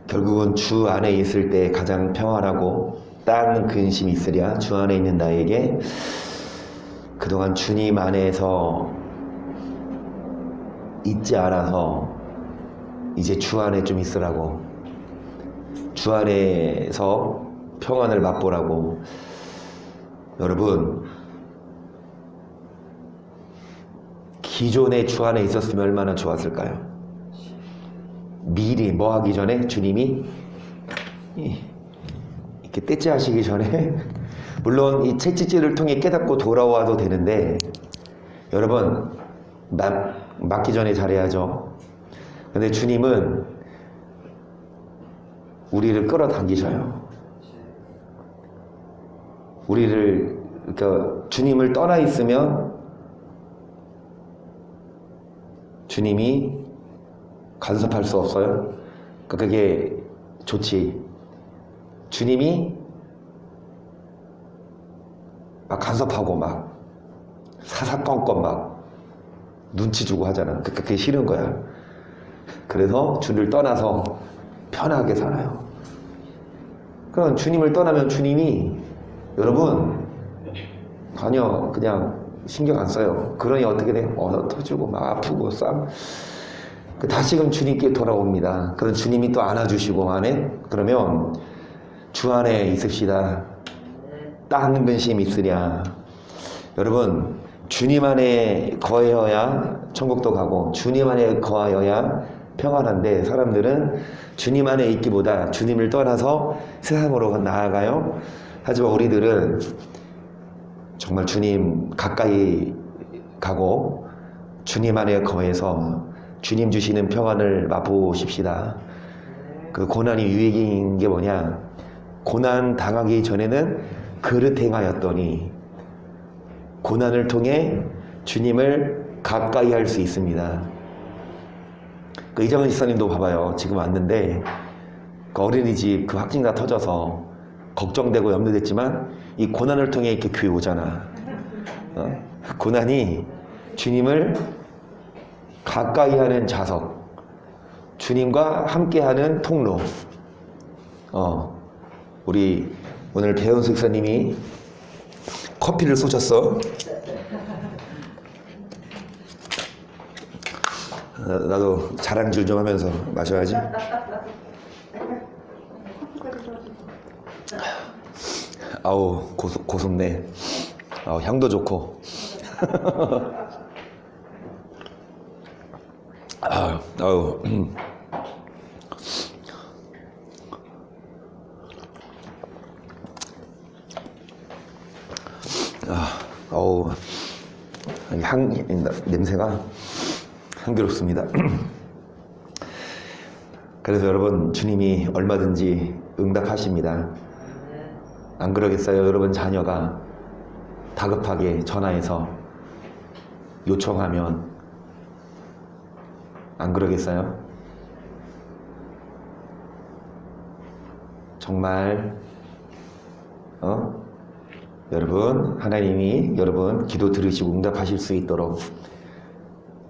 결국은 주 안에 있을 때 가장 평안하고 딱 근심이 있으랴. 주 안에 있는 나에게 그동안 주님 안에서 있지 않아서 이제 주 안에 좀 있으라고, 주 안에서 평안을 맛보라고. 여러분, 기존에 주 안에 있었으면 얼마나 좋았을까요? 미리 뭐 하기 전에 주님이 이렇게 떼째 하시기 전에 물론 이 채찍질을 통해 깨닫고 돌아와도 되는데, 여러분 맞기 전에 잘해야죠. 근데 주님은 우리를 끌어당기셔요. 우리를, 그러니까 주님을 떠나 있으면 주님이 간섭할 수 없어요. 그게 좋지. 주님이 막 간섭하고 막 사사건건 막 눈치 주고 하잖아. 그게 싫은 거야. 그래서 주를 떠나서 편하게 살아요. 그럼 주님을 떠나면 주님이, 여러분, 전혀 그냥 신경 안 써요. 그러니 어떻게 돼? 터지고 막 아프고 다시금 주님께 돌아옵니다. 그럼 주님이 또 안아주시고 안에, 그러면 주 안에 있읍시다. 딱 근심 있으랴. 여러분, 주님 안에 거해야 천국도 가고 주님 안에 거하여야 평안한데, 사람들은 주님 안에 있기보다 주님을 떠나서 세상으로 나아가요. 하지만 우리들은 정말 주님 가까이 가고 주님 안에 거해서 주님 주시는 평안을 맛보십시다. 그 고난이 유익인 게 뭐냐? 고난 당하기 전에는 그릇 행하였더니 고난을 통해 주님을 가까이 할 수 있습니다. 그 이정은 집사님도 봐봐요. 지금 왔는데 그 어린이집 그 확진자 터져서 걱정되고 염려됐지만 이 고난을 통해 이렇게 교회 오잖아. 고난이 주님을 가까이 하는 자석, 주님과 함께하는 통로. 우리 오늘 배은수 집사님이 커피를 쏘셨어. 나도 자랑질 좀 하면서 마셔야지. 아우 고소네. 아우 향도 좋고. 아우. 어우, 냄새가 향기롭습니다. 그래서 여러분, 주님이 얼마든지 응답하십니다. 안 그러겠어요? 여러분 자녀가 다급하게 전화해서 요청하면 안 그러겠어요? 정말 여러분, 하나님이 여러분 기도 들으시고 응답하실 수 있도록,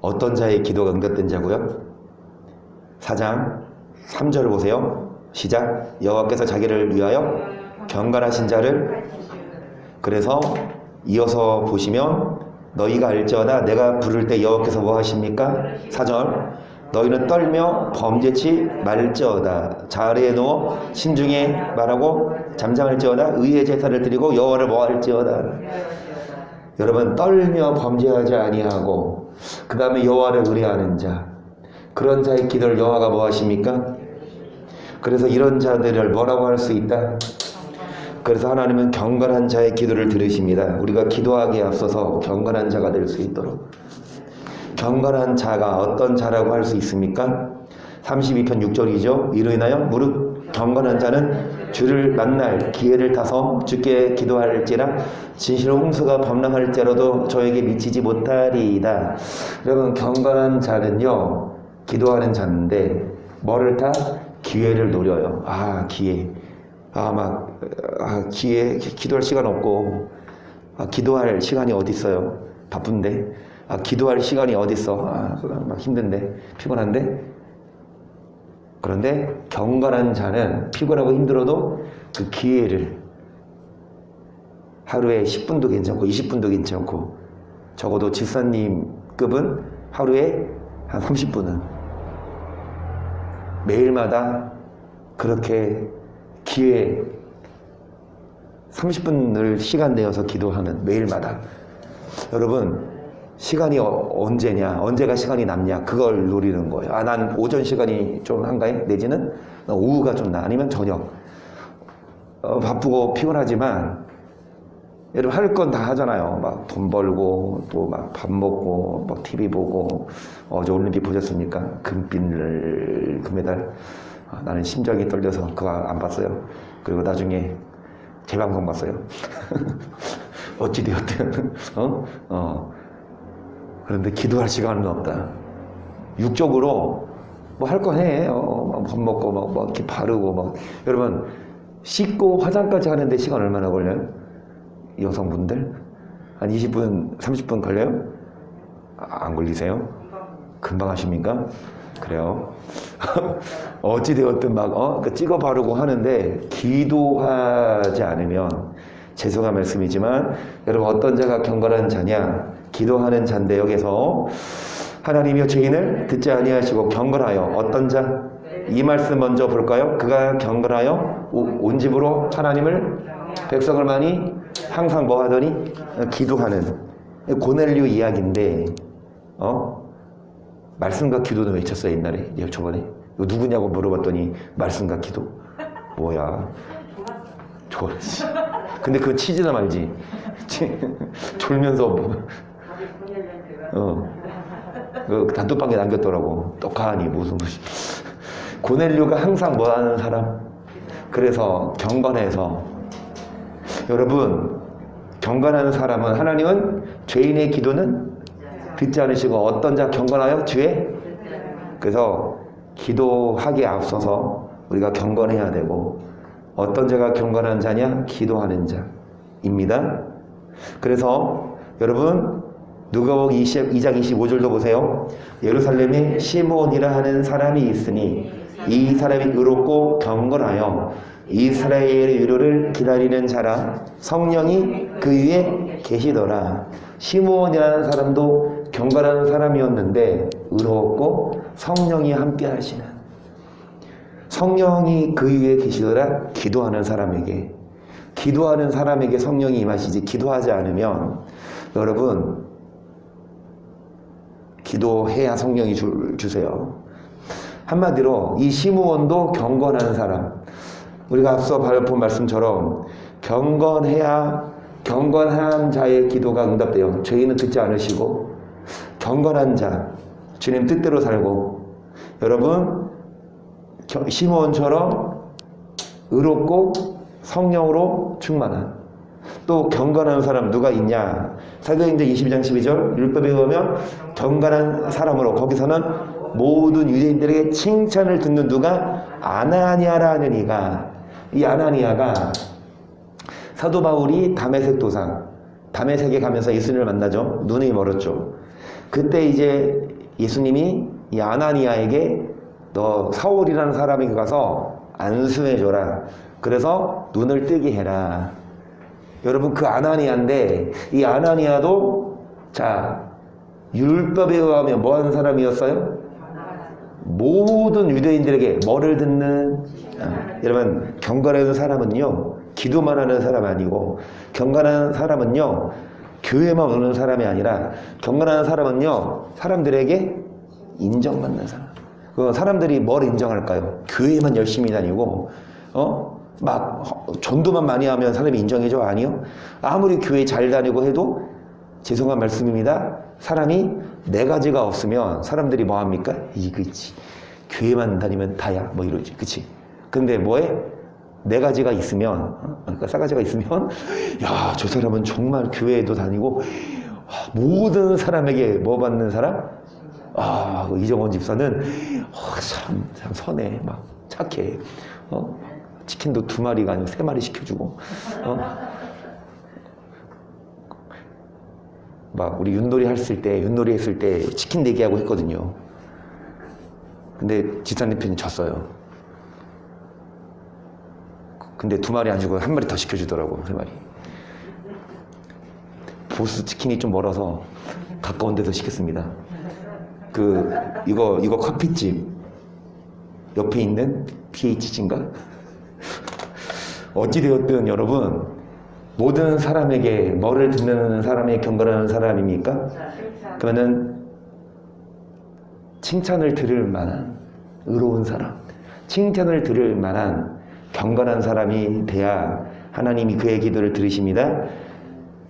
어떤 자의 기도가 응답된다고요? 4장 3절을 보세요. 시작. 여호와께서 자기를 위하여 경건하신 자를. 그래서 이어서 보시면 너희가 알지어다 내가 부를 때 여호와께서 뭐 하십니까? 4절. 너희는 떨며 범죄치 말지어다. 자리에 누워 신중에 말하고 잠잠할지어다. 의의 제사를 드리고 여호와를 뭐 할지어다. 여러분, 떨며 범죄하지 아니하고 그 다음에 여호와를 의뢰하는 자, 그런 자의 기도를 여호와가 뭐 하십니까? 그래서 이런 자들을 뭐라고 할 수 있다? 그래서 하나님은 경건한 자의 기도를 들으십니다. 우리가 기도하기에 앞서서 경건한 자가 될 수 있도록. 경건한 자가 어떤 자라고 할 수 있습니까? 32편 6절이죠. 이로 인하여 무릇 경건한 자는 주를 만날 기회를 타서 주께 기도할지라 진실로 홍수가 범람할지라도 저에게 미치지 못하리이다. 여러분, 경건한 자는요, 기도하는 자인데 뭐를 타? 기회를 노려요. 기회. 기회, 기도할 시간 없고, 기도할 시간이 어디 있어요? 바쁜데. 기도할 시간이 어디 있어? 막 힘든데, 피곤한데. 그런데 경건한 자는 피곤하고 힘들어도 그 기회를 하루에 10분도 괜찮고 20분도 괜찮고 적어도 집사님급은 하루에 한 30분은 매일마다 그렇게 기회 30분을 시간 내어서 기도하는 매일마다. 여러분 시간이 언제냐, 언제가 시간이 남냐, 그걸 노리는 거예요. 아, 난 오전 시간이 좀 한가해? 내지는 오후가 좀 나, 아니면 저녁. 바쁘고 피곤하지만 여러분 할 건 다 하잖아요. 막 돈 벌고 또 막 밥 먹고 막 TV 보고. 어제 올림픽 보셨습니까? 금메달. 나는 심장이 떨려서 그거 안 봤어요. 그리고 나중에 재방송 봤어요. 어찌되었든 그런데 기도할 시간은 없다. 육적으로 뭐 할 거 해. 밥 먹고 막 이렇게 바르고 막. 여러분 씻고 화장까지 하는데 시간 얼마나 걸려요? 여성분들 한 20분 30분 걸려요? 안 걸리세요? 금방 하십니까? 그래요. 어찌되었든 막 찍어 바르고 하는데 기도하지 않으면, 죄송한 말씀이지만 여러분 어떤 자가 경건한 자냐, 기도하는 자인데 여기서 하나님이여 죄인을 듣지 아니하시고 경건하여 어떤 자? 이 말씀 먼저 볼까요? 그가 경건하여 온 집으로 하나님을 백성을 많이 항상 뭐 하더니 기도하는 고넬료 이야기인데 말씀과 기도는 외쳤어요 옛날에. 저번에 이거 누구냐고 물어봤더니 말씀과 기도. 뭐야 좋았지. 근데 그거 치지나 말지. 졸면서 그 단톡방에 남겼더라고. 떡하니 무슨 고넬료가 항상 뭐 하는 사람. 그래서 경건해서 여러분 경건한 사람은 하나님은 죄인의 기도는 듣지 않으시고 어떤 자 경건하여 주의. 그래서 기도하기에 앞서서 우리가 경건해야 되고, 어떤 자가 경건한 자냐? 기도하는 자입니다. 그래서 여러분 누가복음 22장 25절도 보세요. 예루살렘에 시므온이라 하는 사람이 있으니 이 사람이 의롭고 경건하여 이스라엘의 위로를 기다리는 자라, 성령이 그 위에 계시더라. 시므온이라는 사람도 경건한 사람이었는데 의롭고 성령이 함께 하시는, 성령이 그 위에 계시더라. 기도하는 사람에게 성령이 임하시지. 기도하지 않으면 여러분 기도해야 성령이 주세요. 한마디로 이 시므온도 경건한 사람, 우리가 앞서 본 말씀처럼 경건한 자의 기도가 응답돼요. 죄인은 듣지 않으시고 경건한 자, 주님 뜻대로 살고, 여러분 시므온처럼 의롭고 성령으로 충만한 또 경건한 사람 누가 있냐? 사도행전 22장 12절 율법에 보면 경건한 사람으로, 거기서는 모든 유대인들에게 칭찬을 듣는 누가? 아나니아라 하는 이가. 이 아나니아가 사도 바울이 다메섹 도상, 다메섹에 가면서 예수님을 만나죠. 눈이 멀었죠. 그때 이제 예수님이 이 아나니아에게 너 사울이라는 사람에게 가서 안수해줘라. 그래서 눈을 뜨게 해라. 여러분 그 아나니아인데, 이 아나니아도 율법에 의하면 뭐 하는 사람이었어요? 모든 유대인들에게 뭐를 듣는, 여러분 경건한 사람은요 기도만 하는 사람 아니고, 경건한 사람은요 교회만 오는 사람이 아니라, 경건한 사람은요 사람들에게 인정받는 사람. 그 사람들이 뭘 인정할까요? 교회만 열심히 다니고 막 전도만 많이 하면 사람이 인정해줘? 아니요. 아무리 교회 잘 다니고 해도, 죄송한 말씀입니다, 사람이 네 가지가 없으면 사람들이 뭐 합니까? 이거지, 교회만 다니면 다야 뭐 이러지, 그치? 근데 뭐해? 네 가지가 있으면, 그러니까 싸가지가 있으면, 야, 저 사람은 정말 교회에도 다니고 모든 사람에게 뭐 받는 사람? 그 이정원 집사는 참 선해, 막 착해, 치킨도 2마리가 아니고 3마리 시켜주고, 막 우리 윷놀이 했을 때 치킨 내기하고 했거든요. 근데 지사님 편이 졌어요. 근데 2마리 안 주고 1마리 더 시켜주더라고. 3마리. 보스 치킨이 좀 멀어서 가까운 데서 시켰습니다. 이거 커피집 옆에 있는 PHC인가? 어찌되었든 여러분, 모든 사람에게 뭐를 듣는 사람이 경건한 사람입니까? 그러면은 칭찬을 들을 만한 의로운 사람, 칭찬을 들을 만한 경건한 사람이 돼야 하나님이 그의 기도를 들으십니다.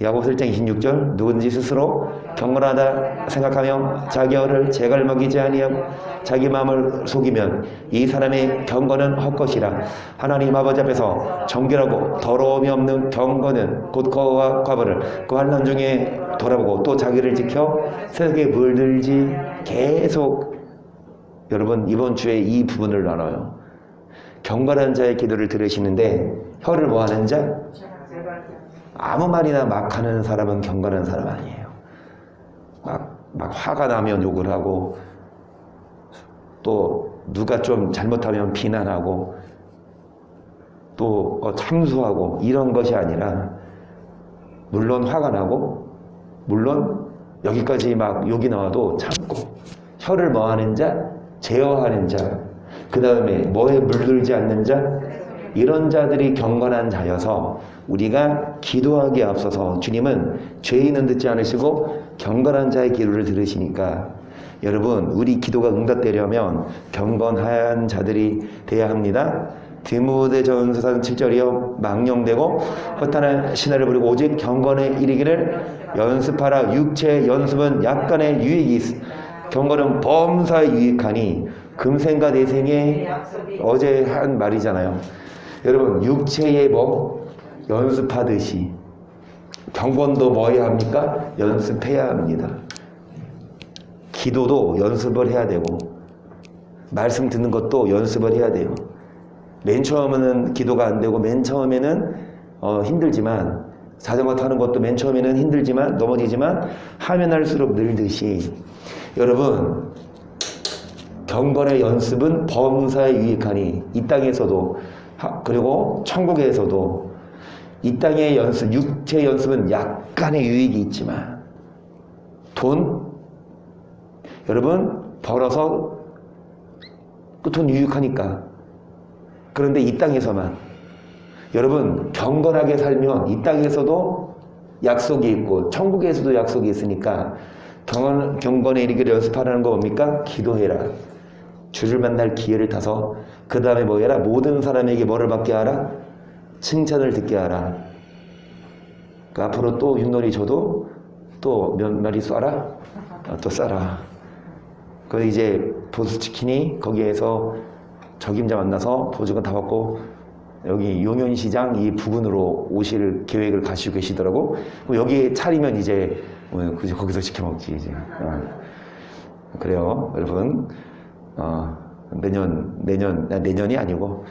야고보서 1장 26절, 누구든지 스스로 경건하다 생각하며 자기 어를 재갈 먹이지 아니하고 자기 마음을 속이면 이 사람의 경건은 헛것이라. 하나님 아버지 앞에서 정결하고 더러움이 없는 경건은 곧 거와 과부를 그 환난 중에 돌아보고 또 자기를 지켜 세속에 물들지. 계속 여러분 이번 주에 이 부분을 나눠요. 경건한 자의 기도를 들으시는데 혀를 뭐하는 자? 아무 말이나 막 하는 사람은 경건한 사람 아니에요. 막 화가 나면 욕을 하고, 또 누가 좀 잘못하면 비난하고, 또 참수하고, 이런 것이 아니라, 물론 화가 나고, 물론 여기까지 막 욕이 나와도 참고, 혀를 뭐하는 자? 제어하는 자, 그 다음에 뭐에 물들지 않는 자? 이런 자들이 경건한 자여서 우리가 기도하기에 앞서서 주님은 죄인은 듣지 않으시고 경건한 자의 기도를 들으시니까, 여러분 우리 기도가 응답되려면 경건한 자들이 돼야 합니다. 디모데전서 7절이요, 망령되고 허탄한 신화를 부리고 오직 경건에 이르기를 연습하라. 육체 연습은 약간의 유익이 있어. 경건은 범사에 유익하니. 금생과 내생에 어제 한 말이잖아요. 여러분 육체에 연습하듯이 경건도 뭐 해야 합니까? 연습해야 합니다. 기도도 연습을 해야 되고 말씀 듣는 것도 연습을 해야 돼요. 맨 처음에는 기도가 안 되고 맨 처음에는 힘들지만, 자전거 타는 것도 맨 처음에는 힘들지만 넘어지지만 하면 할수록 늘듯이, 여러분 경건의 연습은 범사에 유익하니. 이 땅에서도 그리고 천국에서도 이 땅의 연습, 육체 연습은 약간의 유익이 있지만, 돈 여러분 벌어서 그 돈 유익하니까. 그런데 이 땅에서만 여러분 경건하게 살면 이 땅에서도 약속이 있고 천국에서도 약속이 있으니까 경건에 이르기를 연습하라는 거 뭡니까? 기도해라. 주를 만날 기회를 타서 그 다음에 뭐 해라? 모든 사람에게 뭐를 받게 하라? 칭찬을 듣게 하라. 그 앞으로 또 윷놀이 줘도 또 몇 마리 쏴라? 또 쏴라. 그 이제 보수치킨이 거기에서 적임자 만나서 보조금 다 받고 여기 용현시장 이 부근으로 오실 계획을 가지고 계시더라고. 여기 차리면 이제 거기서 시켜 먹지 이제. 그래요, 여러분. 내년이 아니고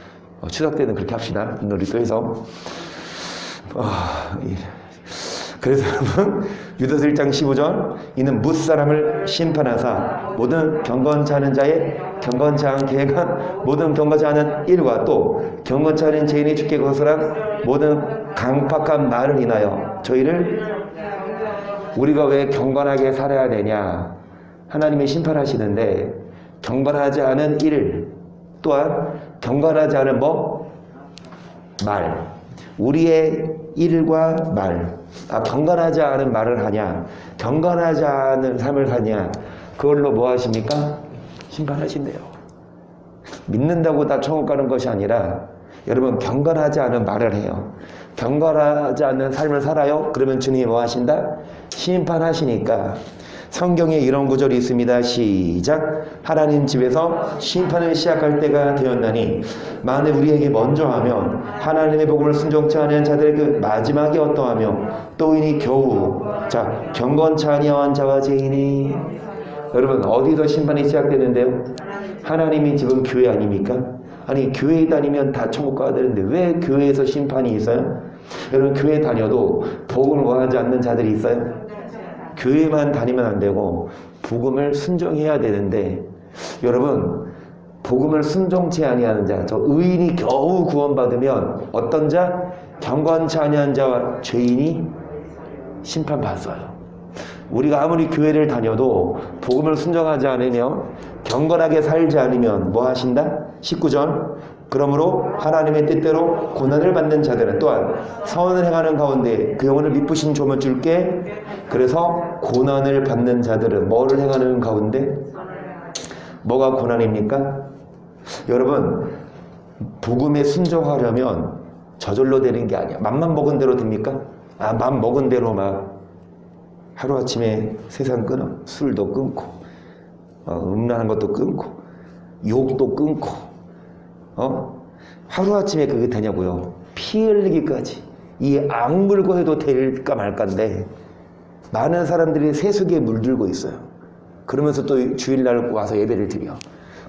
추석 때는 그렇게 합시다. 윷놀이 또 해서. 그래서 여러분 유다서 1장 15절, 이는 뭇사람을 심판하사 모든 경건치 않은 자의 경건치 않게 행한 모든 경건치 않은 일과 또 경건치 않은 죄인이 주께 거스란 모든 강팍한 말을 인하여 저희를, 우리가 왜 경건하게 살아야 되냐? 하나님이 심판하시는데 경건하지 않은 일 또한 경건하지 않은 말, 우리의 일과 말, 경건하지 않은 말을 하냐, 경건하지 않은 삶을 하냐, 그걸로 뭐 하십니까? 심판하신대요. 믿는다고 다 천국 가는 것이 아니라, 여러분 경건하지 않은 말을 해요. 경건하지 않는 삶을 살아요. 그러면 주님이 뭐 하신다? 심판하시니까. 성경에 이런 구절이 있습니다. 시작. 하나님 집에서 심판을 시작할 때가 되었나니 만일 우리에게 먼저 하면 하나님의 복음을 순종치 않은 자들의 그 마지막이 어떠하며 또 이니 겨우 경건치 아니한 자와 죄인이. 여러분 어디서 심판이 시작되는데요? 하나님이 지금 교회 아닙니까? 아니 교회 다니면 다 천국 가야 되는데 왜 교회에서 심판이 있어요? 여러분 교회 다녀도 복음을 원하지 않는 자들이 있어요? 교회만 다니면 안 되고 복음을 순종해야 되는데, 여러분 복음을 순종치 아니하는 자, 저 의인이 겨우 구원받으면 어떤 자? 경건치 아니한 자와 죄인이 심판받아요. 우리가 아무리 교회를 다녀도 복음을 순종하지 않으면, 경건하게 살지 않으면 뭐 하신다? 19절. 그러므로 하나님의 뜻대로 고난을 받는 자들은 또한 선을 행하는 가운데 그 영혼을 미쁘신 조문 줄게. 그래서 고난을 받는 자들은 뭐를 행하는 가운데? 뭐가 고난입니까? 여러분, 복음에 순종하려면 저절로 되는 게 아니야. 맘만 먹은 대로 됩니까? 맘 먹은 대로 막 하루아침에 세상 끊어. 술도 끊고, 음란한 것도 끊고, 욕도 끊고, 하루아침에 그게 되냐고요. 피 흘리기까지. 이 악물고 해도 될까 말까인데, 많은 사람들이 세속에 물들고 있어요. 그러면서 또 주일날 와서 예배를 드려.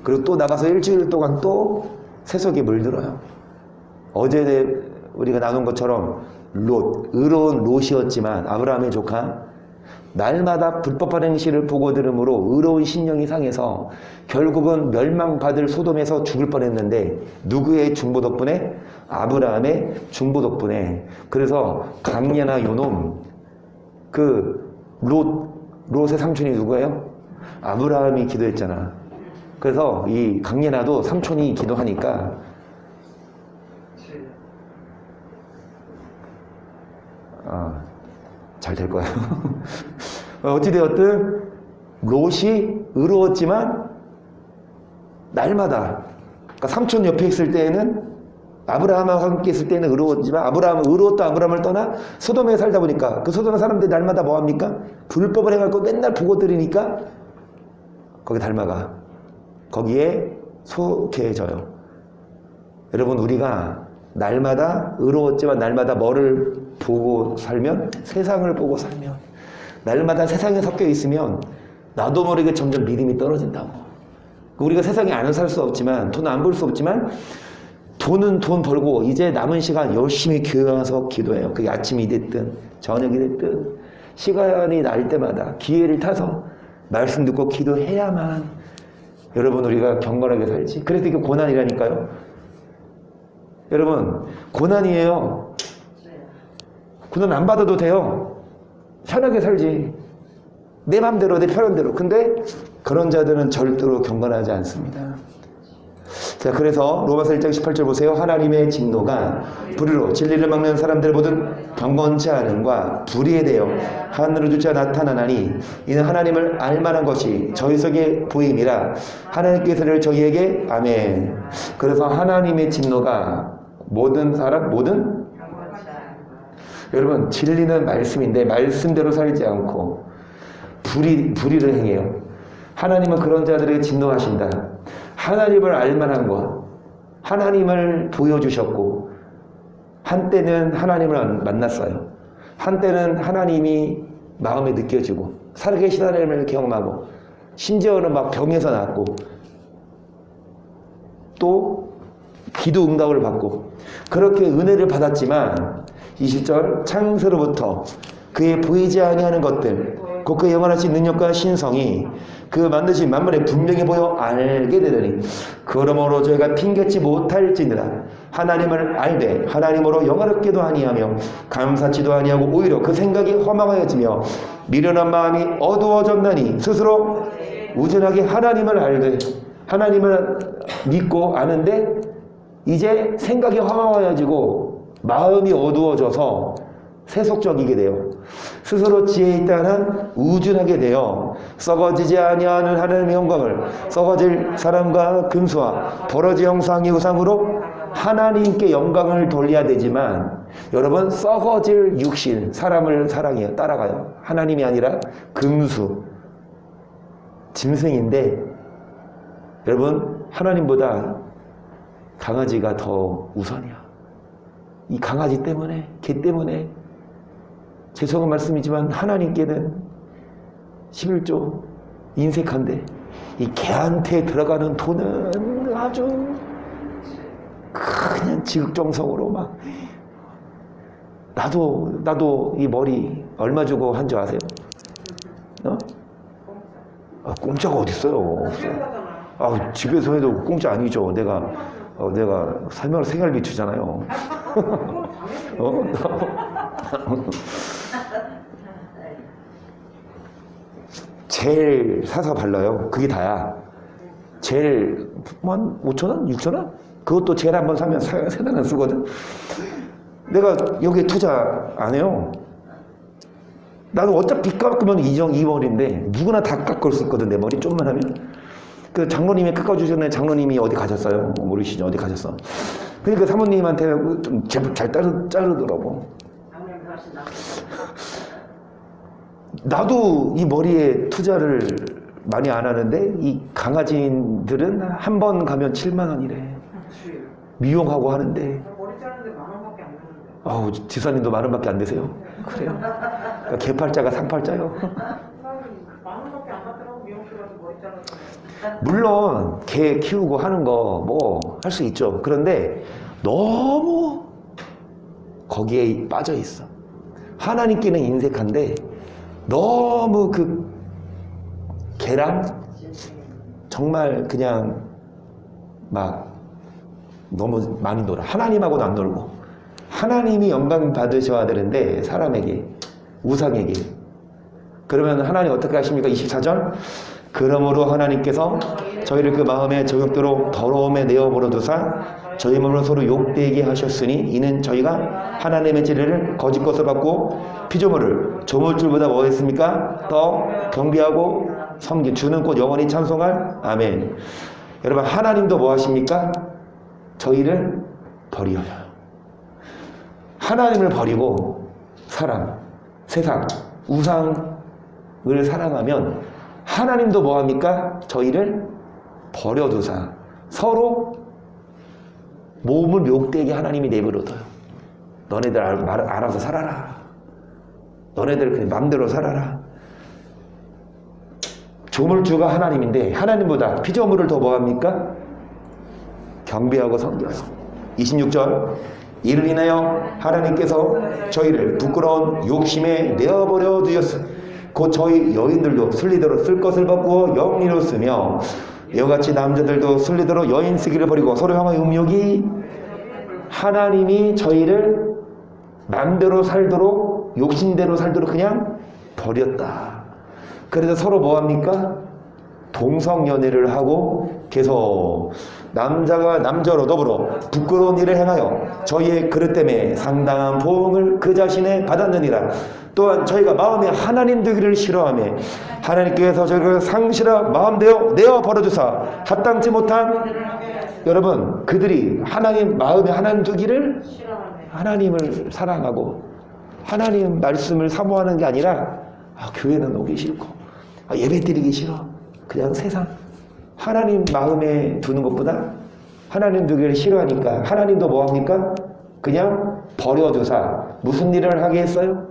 그리고 또 나가서 일주일 동안 또 세속에 물들어요. 어제 우리가 나눈 것처럼 롯, 의로운 롯이었지만 아브라함의 조카, 날마다 불법한 행실을 보고 들음으로 의로운 신령이 상해서 결국은 멸망받을 소돔에서 죽을 뻔했는데, 누구의 중보 덕분에? 아브라함의 중보 덕분에. 그래서 강야나 요놈, 롯의 삼촌이 누구예요? 아브라함이 기도했잖아. 그래서 이 강야나도 삼촌이 기도하니까 잘 될 거예요. 어찌되었든 롯이 의로웠지만 날마다, 그러니까 삼촌 옆에 있을 때에는, 아브라함하고 함께 있을 때는 의로웠지만 아브라함은 의로웠던 아브라함을 떠나 소돔에 살다 보니까 그 소돔 사람들이 날마다 뭐합니까? 불법을 해갖고 맨날 보고 들으니까 거기 닮아가. 거기에 속해져요. 여러분, 우리가 날마다 의로웠지만 날마다 뭐를 보고 살면? 세상을 보고 살면, 날마다 세상에 섞여 있으면 나도 모르게 점점 믿음이 떨어진다고. 우리가 세상에 안 살 수 없지만, 돈 안 벌 수 없지만, 돈은 돈 벌고 이제 남은 시간 열심히 교회 와서 기도해요. 그게 아침이 됐든 저녁이 됐든 시간이 날 때마다 기회를 타서 말씀 듣고 기도해야만 여러분 우리가 경건하게 살지. 그래서 이게 고난이라니까요. 여러분, 고난이에요. 고난 안 받아도 돼요. 편하게 살지. 내 맘대로, 내 편한대로. 근데 그런 자들은 절대로 경건하지 않습니다. 자, 그래서 로마서 1장 18절 보세요. 하나님의 진노가 불의로 진리를 막는 사람들 모든 경건치 않음과 불의에 대하여 하늘을 주자 나타나나니 이는 하나님을 알만한 것이 저희 속에 보임이라 하나님께서를 저희에게 아멘. 그래서 하나님의 진노가 모든 사람, 모든 여러분, 진리는 말씀인데 말씀대로 살지 않고 불의를 행해요. 하나님은 그런 자들에게 진노하신다. 하나님을 알만한 것, 하나님을 보여주셨고, 한때는 하나님을 만났어요. 한때는 하나님이 마음에 느껴지고, 살아계신 하나님을 경험하고, 심지어는 막 병에서 낫고, 또 기도 응답을 받고, 그렇게 은혜를 받았지만 20절 창세로부터 그의 보이지 아니하는 것들, 곧 그의 영원하신 능력과 신성이 그 만드신 만물에 분명히 보여 알게 되더니 그러므로 저희가 핑계치 못할지니라. 하나님을 알되 하나님으로 영화롭게도 아니하며 감사치도 아니하고 오히려 그 생각이 허망하여지며 미련한 마음이 어두워졌나니 스스로 우둔하게 하나님을 알되, 하나님을 믿고 아는데 이제 생각이 허망하여지고 마음이 어두워져서 세속적이게 돼요. 스스로 지혜 있다는 우준하게 되어 썩어지지 아니하는 하나님의 영광을 썩어질 사람과 금수와 버러지 형상의 우상으로 하나님께 영광을 돌려야 되지만, 여러분, 썩어질 육신 사람을 사랑해요. 따라가요. 하나님이 아니라 금수 짐승인데, 여러분, 하나님보다 강아지가 더 우선이야. 이 강아지 때문에, 개 때문에, 죄송한 말씀이지만 하나님께는 11조 인색한데 이 개한테 들어가는 돈은 아주 그냥 지극정성으로 막, 나도 이 머리 얼마 주고 한 줄 아세요? 공짜가 어딨어요? 없어요. 아, 집에서 해도 공짜 아니죠. 내가 생활비 주잖아요. 어? 젤 사서 발라요. 그게 다야. 젤 한 5,000원? 6,000원? 그것도 젤 한번 사면 세 달은 쓰거든. 내가 여기에 투자 안 해요. 나는 어차피 깎으면 이 머리인데 누구나 다 깎을 수 있거든. 내 머리 좀만 하면. 그 장로님이 깎아주셨는데 장로님이 어디 가셨어요? 모르시죠? 어디 가셨어? 그러니까 사모님한테 좀 잘 자르더라고. 나도 이 머리에 투자를 많이 안 하는데 이 강아지들은 한 번 가면 7만 원이래. 미용하고 하는데. 머리 자르는데 10,000원밖에 안 되는데. 아우, 지사님도 10,000원밖에 안 되세요? 그래요? 그러니까 개팔자가 상팔자요. 10,000원밖에 안 받더라고 미용실 가서 머리 자르는. 물론 개 키우고 하는 거 뭐 할 수 있죠. 그런데 너무 거기에 빠져 있어. 하나님께는 인색한데 너무 그 개랑 정말 그냥 막 너무 많이 놀아. 하나님하고는 안 놀고. 하나님이 영광 받으셔야 되는데 사람에게, 우상에게. 그러면 하나님 어떻게 하십니까? 24절. 그러므로 하나님께서 저희를 그 마음의 저격대로 더러움에 내어버려 두사 저희 몸으로 서로 욕되게 하셨으니 이는 저희가 하나님의 진리를 거짓 것을 받고 피조물을 조물줄보다 뭐 했습니까? 더 경비하고 섬기 주는 꽃 영원히 찬송할 아멘. 여러분, 하나님도 뭐 하십니까? 저희를 버려요. 하나님을 버리고 사람, 세상, 우상을 사랑하면 하나님도 뭐 합니까? 저희를 버려두사 서로 몸을 욕되게 하나님이 내버려둬요. 너네들 알아서 살아라. 너네들 그냥 맘대로 살아라. 조물주가 하나님인데 하나님보다 피조물을 더 뭐 합니까? 경배하고 섬겨요. 26절. 이를 인하여 하나님께서 저희를 부끄러운 욕심에 내어버려 두셨으니 곧 저희 여인들도 순리대로 쓸 것을 바꾸어 영리로 쓰며 이와 같이 남자들도 순리대로 여인 쓰기를 버리고 서로 향하여 음욕이 하나님이 저희를 맘대로 살도록 욕심대로 살도록 그냥 버렸다. 그래서 서로 뭐합니까? 동성연애를 하고 계속 남자가 남자로 더불어 부끄러운 일을 행하여 저희의 그릇 때문에 상당한 보응을 그 자신에 받았느니라. 또한 저희가 마음에 하나님 되기를 싫어하며 하나님께서 저희를 상실한 마음대로 내어 버려주사 합당치 못한 여러분, 그들이 하나님 마음에 하나님 두기를 하나님을 사랑하고 하나님 말씀을 사모하는 게 아니라 교회는 오기 싫고 예배 드리기 싫어. 그냥 세상 하나님 마음에 두는 것보다 하나님 두기를 싫어하니까 하나님도 뭐합니까? 그냥 버려두사 무슨 일을 하게 했어요?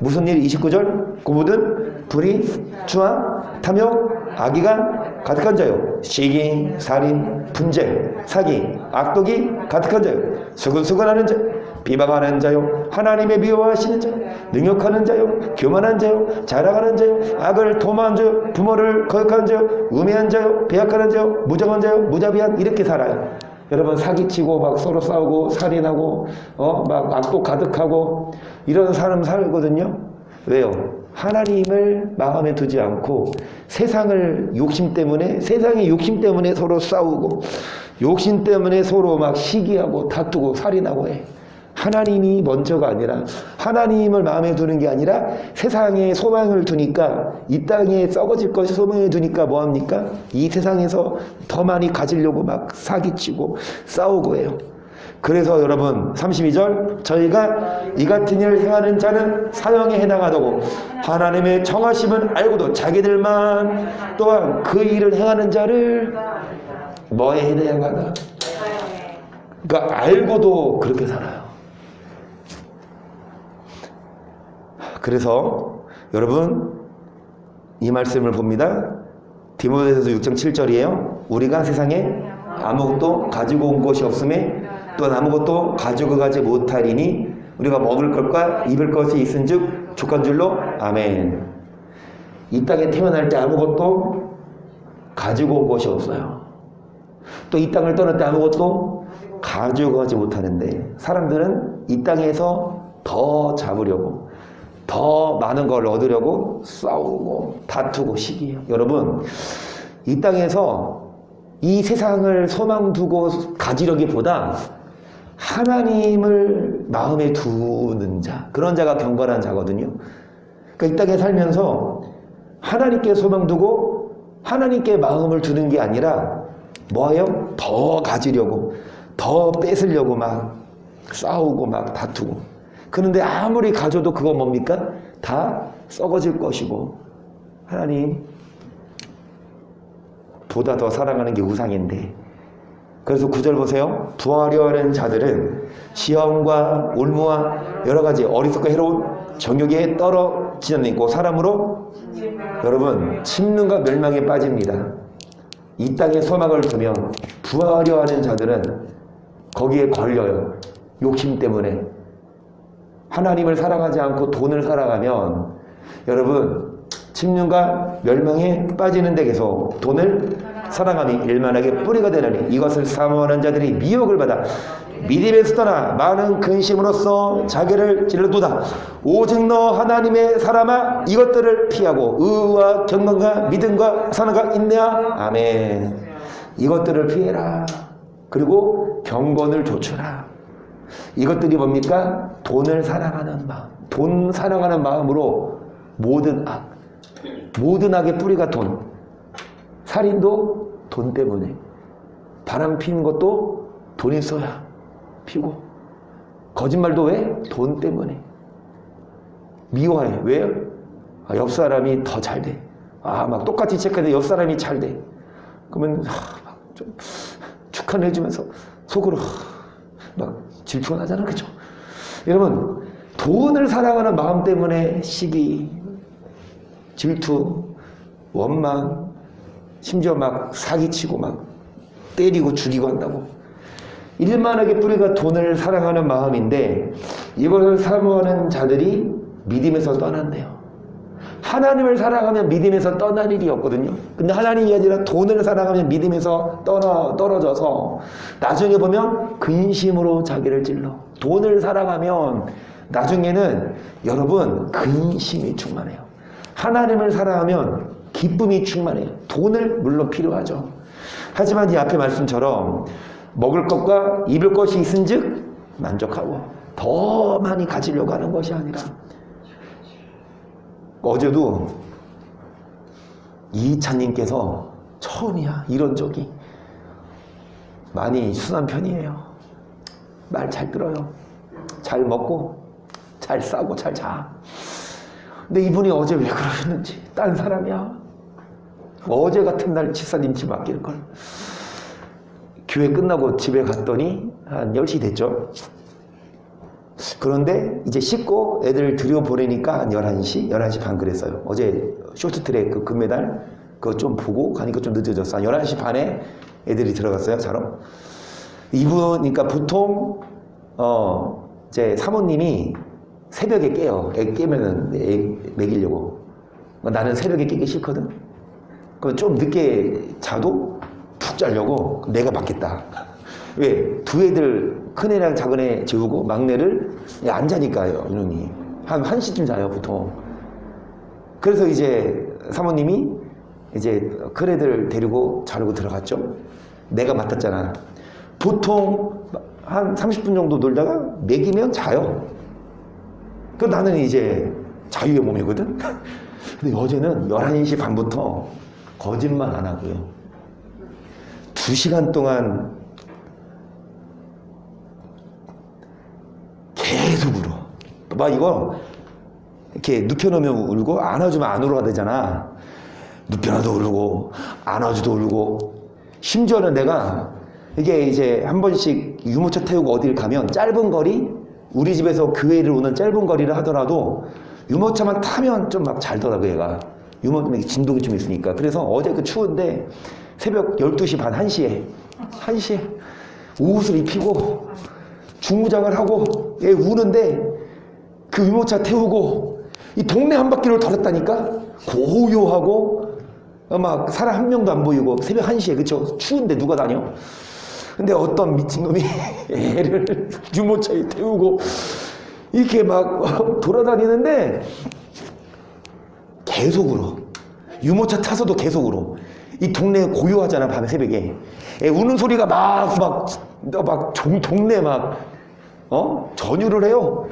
무슨 일? 29절. 그 모든 불의, 추함, 탐욕, 악의가 가득한 자요. 시기, 살인, 분쟁, 사기, 악독이 가득한 자요. 수근수근하는 자, 비방하는 자요. 하나님의 미워하시는 자요. 능욕하는 자요. 교만한 자요. 자랑하는 자요. 악을 도모한 자요. 부모를 거역하는 자요. 우매한 자요. 배약하는 자요. 무정한 자요. 무자비한 이렇게 살아요. 여러분, 사기치고 막 서로 싸우고 살인하고 막 악독 가득하고 이런 사람 살거든요. 왜요? 하나님을 마음에 두지 않고 세상의 욕심 때문에 서로 싸우고 욕심 때문에 서로 막 시기하고 다투고 살인하고 해. 하나님이 먼저가 아니라 하나님을 마음에 두는 게 아니라 세상에 소망을 두니까 이 땅에 썩어질 것이 소망을 두니까 뭐합니까? 이 세상에서 더 많이 가지려고 막 사기치고 싸우고 해요. 그래서 여러분 32절 저희가 이 같은 일을 행하는 자는 사형에 해당하다고 하나님의 정하심은 알고도 자기들만 또한 그 일을 행하는 자를 뭐에 해당하다? 그러니까 알고도 그렇게 살아요. 그래서 여러분 이 말씀을 봅니다. 디모데후서 6장 7절이에요. 우리가 세상에 아무것도 가지고 온 것이 없음에 또한 아무것도 가지고 가지 못하리니 우리가 먹을 것과 입을 것이 있은즉 족한 줄로 아멘. 이 땅에 태어날 때 아무것도 가지고 온 것이 없어요. 또 이 땅을 떠날 때 아무것도 가지고 가지 못하는데 사람들은 이 땅에서 더 잡으려고 더 많은 걸 얻으려고 싸우고 다투고 시기해요. 여러분, 이 땅에서 이 세상을 소망 두고 가지려기보다 하나님을 마음에 두는 자, 그런 자가 경건한 자거든요. 그러니까 이 땅에 살면서 하나님께 소망 두고 하나님께 마음을 두는 게 아니라 뭐예요? 더 가지려고 더 뺏으려고 막 싸우고 막 다투고. 그런데 아무리 가져도 그건 뭡니까? 다 썩어질 것이고 하나님 보다 더 사랑하는 게 우상인데. 그래서 9절 보세요. 부하려 하는 자들은 시험과 올무와 여러 가지 어리석고 해로운 정욕에 떨어지는 있고 사람으로 여러분 침륜과 멸망에 빠집니다. 이 땅에 소망을 두면 부하려 하는 자들은 거기에 걸려요. 욕심 때문에. 하나님을 사랑하지 않고 돈을 사랑하면 여러분 침륜과 멸망에 빠지는 데 계속 돈을 사랑함이 일만하게 뿌리가 되나니 이것을 사모하는 자들이 미혹을 받아 믿음에서 떠나 많은 근심으로써 자기를 찔러도다. 오직 너 하나님의 사람아 이것들을 피하고 의와 경건과 믿음과 사랑과 인내와 아멘. 이것들을 피해라. 그리고 경건을 조추라. 이것들이 뭡니까? 돈을 사랑하는 마음. 돈 사랑하는 마음으로 모든 악의 뿌리가 돈. 살인도 돈 때문에. 바람 피는 것도 돈 있어야 피고. 거짓말도 왜? 돈 때문에. 미워해. 왜요? 옆 사람이 더 잘 돼. 막 똑같이 체크해도 옆 사람이 잘 돼. 그러면 막 좀 축하를 해주면서 속으로 막 질투가 나잖아. 그죠? 여러분, 돈을 사랑하는 마음 때문에 시기, 질투, 원망, 심지어 막 사기치고 막 때리고 죽이고 한다고. 일만하게 뿌리가 돈을 사랑하는 마음인데 이것을 사모하는 자들이 믿음에서 떠난대요. 하나님을 사랑하면 믿음에서 떠날 일이 없거든요. 근데 하나님이 아니라 돈을 사랑하면 믿음에서 떨어져서 나중에 보면 근심으로 자기를 찔러. 돈을 사랑하면 나중에는 여러분 근심이 충만해요. 하나님을 사랑하면 기쁨이 충만해요. 돈을 물론 필요하죠. 하지만 이 앞의 말씀처럼 먹을 것과 입을 것이 있은즉 만족하고 더 많이 가지려고 하는 것이 아니라. 어제도 이찬님께서 처음이야 이런 적이. 많이 순한 편이에요. 말 잘 들어요. 잘 먹고 잘 싸고 잘 자. 근데 이분이 어제 왜 그러셨는지. 딴 사람이야. 어제 같은 날 집사님 집 맡길걸. 교회 끝나고 집에 갔더니 한 10시 됐죠. 그런데 이제 씻고 애들 들여보내니까 한 11시, 11시 반 그랬어요. 어제 쇼트트랙 그 금메달 그거 좀 보고 가니까 좀 늦어졌어. 한 11시 반에 애들이 들어갔어요, 자러. 이분이니까 보통 이제 사모님이 새벽에 깨요. 애 깨면은 애 먹이려고. 나는 새벽에 깨기 싫거든. 그럼 좀 늦게 자도 푹 자려고 내가 맡겠다. 왜? 두 애들 큰애랑 작은애 재우고 막내를 안 자니까요. 이놈이 한 1시쯤 자요 보통. 그래서 이제 사모님이 이제 큰애들 데리고 자려고 들어갔죠. 내가 맡았잖아. 보통 한 30분 정도 놀다가 먹이면 자요. 그 나는 이제 자유의 몸이거든. 근데 어제는 11시 반부터 거짓말 안 하고요. 2시간 동안 계속 울어. 막 이거 이렇게 눕혀놓으면 울고 안아주면 안 울어야 되잖아. 눕혀놔도 울고 안아주도 울고. 심지어는 내가 이게 이제 한 번씩 유모차 태우고 어딜 가면 짧은 거리, 우리 집에서 교회를 오는 짧은 거리를 하더라도 유모차만 타면 좀 막 잘더라고 얘가. 유모차 진동이 좀 있으니까. 그래서 어제 그 추운데 새벽 12시 반 1시에 옷을 입히고 중무장을 하고 얘 우는데 그 유모차 태우고 이 동네 한 바퀴를 돌았다니까. 고요하고 막 사람 한 명도 안 보이고 새벽 1시에 그쵸? 추운데 누가 다녀? 근데 어떤 미친놈이 애를 유모차에 태우고 이렇게 막 돌아다니는데 계속 울어. 유모차 타서도 계속 울어. 이 동네 고요하잖아, 밤에 새벽에. 애 우는 소리가 동네 전율을 해요.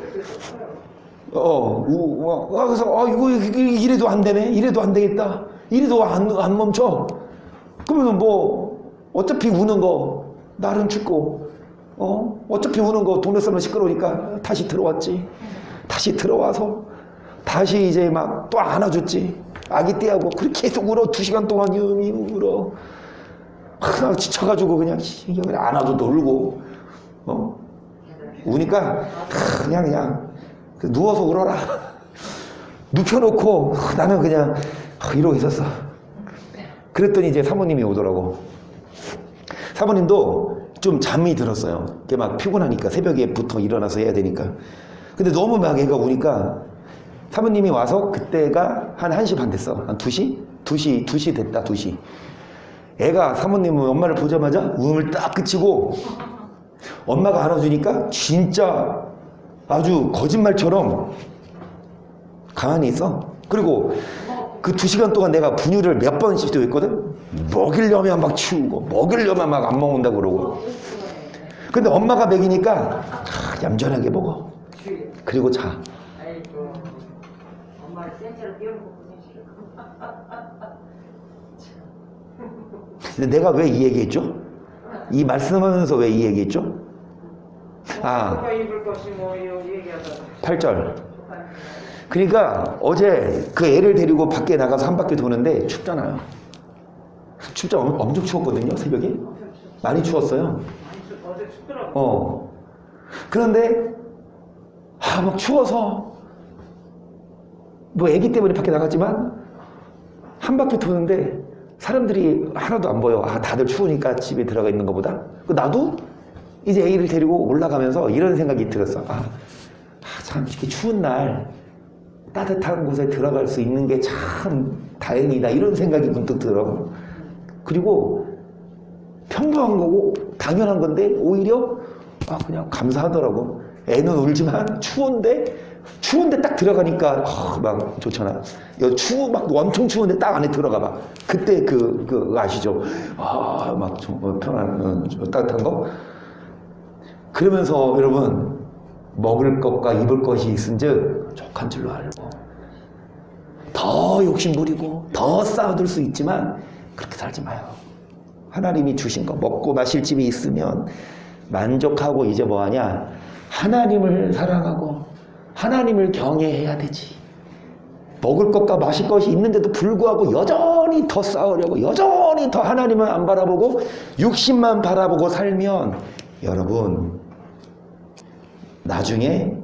그래서 이거 이래도 안 되네. 이래도 안 되겠다. 이래도 안 멈춰. 그러면 뭐 어차피 우는 거 날은 춥고 어차피 우는 거 동네 사람 시끄러우니까 다시 들어왔지. 다시 들어와서 다시 이제 막 또 안아줬지. 아기 떼하고 그렇게 계속 울어. 2시간 동안 유미 울어. 나 지쳐가지고 그냥 안아도 울고 우니까 그냥 누워서 울어라. 눕혀놓고 나는 그냥 이러고 있었어. 그랬더니 이제 사모님이 오더라고. 사모님도 좀 잠이 들었어요. 이렇게 막 피곤하니까 새벽에부터 일어나서 해야 되니까. 근데 너무 막 애가 우니까 사모님이 와서 그때가 한 1시 반 됐어. 한 2시? 2시 됐다. 2시. 애가 사모님은 엄마를 보자마자 울음을 딱 그치고 엄마가 안아주니까 진짜 아주 거짓말처럼 가만히 있어. 그리고 그 2시간 동안 내가 분유를 몇 번씩도 했거든. 먹이려면 막 치우고 먹이려면 막 안 먹는다고 그러고. 근데 엄마가 먹이니까 얌전하게 먹어. 그리고 자. 엄마를 센터로 띄워놓고 보내시려고. 근데 내가 왜 이 얘기했죠? 이 말씀하면서 왜 이 얘기했죠? 누가 입을 것이 뭐 얘기하다가 8절. 그러니까 어제 그 애를 데리고 밖에 나가서 한 바퀴 도는데 춥잖아요. 엄청 추웠거든요, 새벽에. 많이 추웠어요. 어제 춥더라고. 그런데 막 추워서 뭐 애기 때문에 밖에 나갔지만 한 바퀴 도는데 사람들이 하나도 안 보여. 다들 추우니까 집에 들어가 있는 것보다. 나도 이제 애기를 데리고 올라가면서 이런 생각이 들었어. 참 이렇게 추운 날 따뜻한 곳에 들어갈 수 있는 게 참 다행이다. 이런 생각이 문득 들어. 그리고 평범한 거고 당연한 건데 오히려 그냥 감사하더라고. 애는 울지만 추운데 딱 들어가니까 막 좋잖아. 막 엄청 추운데 딱 안에 들어가 봐. 그때 그 아시죠? 막 좀 편한 따뜻한 거. 그러면서 여러분 먹을 것과 입을 것이 있은즉 족한 줄로 알고 더 욕심 부리고 더 쌓아둘 수 있지만 그렇게 살지 마요. 하나님이 주신 거 먹고 마실 집이 있으면 만족하고 이제 뭐하냐? 하나님을 사랑하고 하나님을 경외해야 되지. 먹을 것과 마실 것이 있는데도 불구하고 여전히 더 쌓으려고 여전히 더 하나님을 안 바라보고 육신만 바라보고 살면 여러분 나중에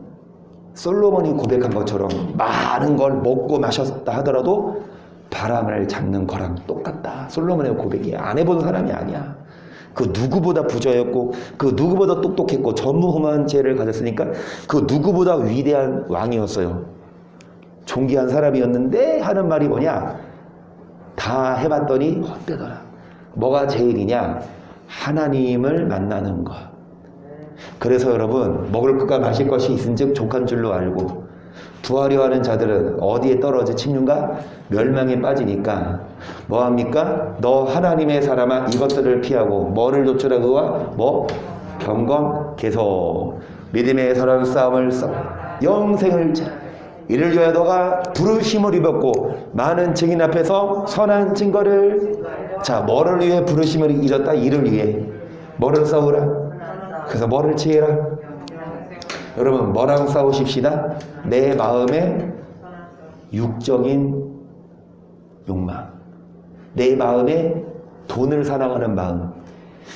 솔로몬이 고백한 것처럼 많은 걸 먹고 마셨다 하더라도 바람을 잡는 거랑 똑같다. 솔로몬의 고백이 안 해본 사람이 아니야. 그 누구보다 부자였고 그 누구보다 똑똑했고 전무후무한 죄를 가졌으니까 그 누구보다 위대한 왕이었어요. 존귀한 사람이었는데 하는 말이 뭐냐? 다 해봤더니 헛되더라. 뭐가 제일이냐? 하나님을 만나는 것. 그래서 여러분 먹을 것과 마실 것이 있은즉 족한 줄로 알고 부하려 하는 자들은 어디에 떨어져 침륜과 멸망에 빠지니까 뭐합니까? 너 하나님의 사람아 이것들을 피하고 뭐를 도출하 그와 경건 계속 믿음의 선한 싸움을 영생을 이를 위하여 너가 부르심을 입었고 많은 증인 앞에서 선한 증거를 뭐를 위해 부르심을 잃었다? 이를 위해 뭐를 싸우라? 그래서 뭐를 취해라? 여러분 뭐랑 싸우십시다? 내 마음의 육적인 욕망, 내 마음에 돈을 사랑하는 마음,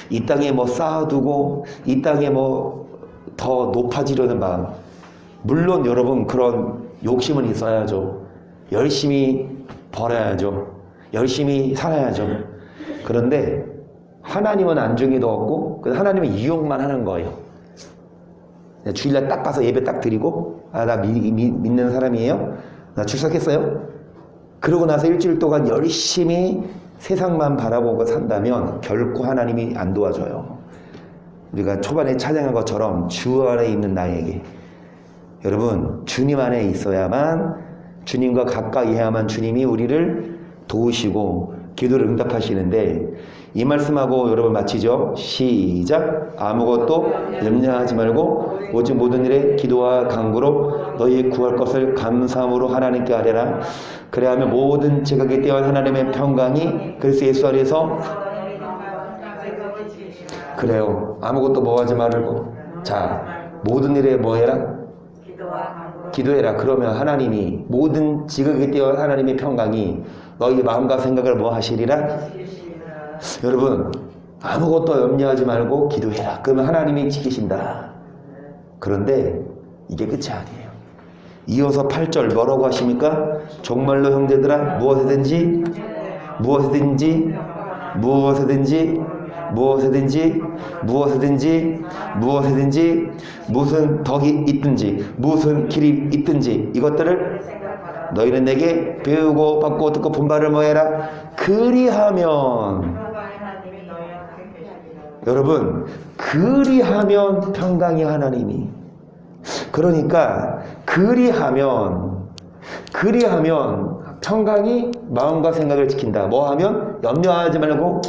이 땅에 뭐 쌓아두고 이 땅에 뭐 더 높아지려는 마음. 물론 여러분 그런 욕심은 있어야죠. 열심히 벌어야죠. 열심히 살아야죠. 그런데 하나님은 안중에도 없고 하나님은 이용만 하는 거예요. 주일날 딱 가서 예배 딱 드리고 나 믿는 사람이에요? 나 출석했어요? 그러고 나서 일주일 동안 열심히 세상만 바라보고 산다면 결코 하나님이 안 도와줘요. 우리가 초반에 찬양한 것처럼 주 안에 있는 나에게, 여러분 주님 안에 있어야만, 주님과 가까이 해야만 주님이 우리를 도우시고 기도를 응답하시는데, 이 말씀하고 여러분 마치죠. 시작. 아무것도 염려하지 말고 오직 모든 일에 기도와 간구로 너희 구할 것을 감사함으로 하나님께 아뢰라. 그래야면 모든 지각에 띄어 하나님의 평강이 그리스도 예수 안에서, 그래요. 아무것도 뭐 하지 말고, 자, 모든 일에 뭐 해라? 기도해라. 그러면 하나님이, 모든 지극히 뛰어난 하나님의 평강이 너희 마음과 생각을 뭐 하시리라? 여러분, 아무것도 염려하지 말고 기도해라. 그러면 하나님이 지키신다. 그런데 이게 끝이 아니에요. 이어서 8절 뭐라고 하십니까? 정말로 형제들아, 무엇이든지 무슨 덕이 있든지 무슨 길이 있든지 이것들을 너희는 내게 배우고 받고 듣고 본바를 뭐해라. 그리하면, 여러분, 그리하면 평강이 하나님이, 그러니까 그리하면 평강이 마음과 생각을 지킨다. 뭐 하면? 염려하지 말고.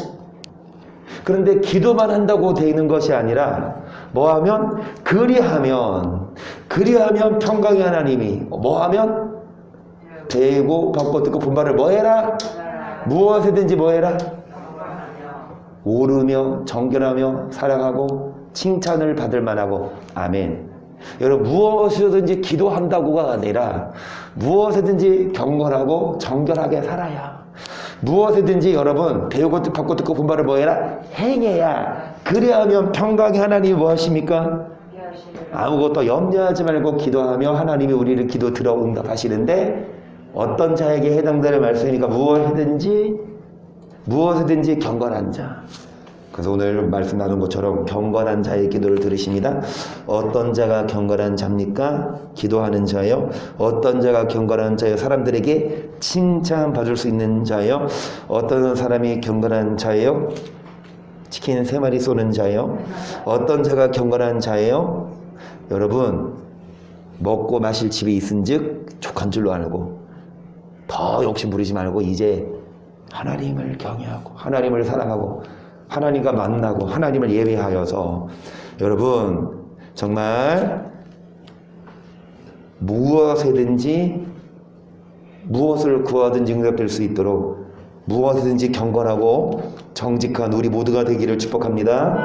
그런데 기도만 한다고 되는 것이 아니라 뭐 하면? 그리하면 평강이 하나님이 뭐 하면? 배우고 받고 듣고 본바를 뭐 해라? 무엇이든지 뭐 해라? 오르며 정결하며 사랑하고 칭찬을 받을 만하고. 아멘. 여러분, 무엇이든지 기도한다고가 아니라 무엇이든지 경건하고 정결하게 살아야, 무엇이든지 여러분 배우고 받고 듣고 본바를 뭐 해라? 행해야. 그래야면 평강이 하나님이 뭐 하십니까? 아무것도 염려하지 말고 기도하며 하나님이 우리를 기도 들어 응답하시는데, 어떤 자에게 해당되는 말씀이니까 무엇이든지 경건한 자. 그래서 오늘 말씀 나눈 것처럼 경건한 자의 기도를 들으십니다. 어떤 자가 경건한 자입니까? 기도하는 자요. 어떤 자가 경건한 자요? 사람들에게 칭찬받을 수 있는 자요. 어떤 사람이 경건한 자예요? 치킨 3마리 쏘는 자요. 어떤 자가 경건한 자예요? 여러분, 먹고 마실 집이 있은즉 족한 줄로 알고 더 욕심 부리지 말고 이제 하나님을 경외하고 하나님을 사랑하고 하나님과 만나고 하나님을 예배하여서, 여러분 정말 무엇을 구하든지 응답될 수 있도록 무엇이든지 경건하고 정직한 우리 모두가 되기를 축복합니다.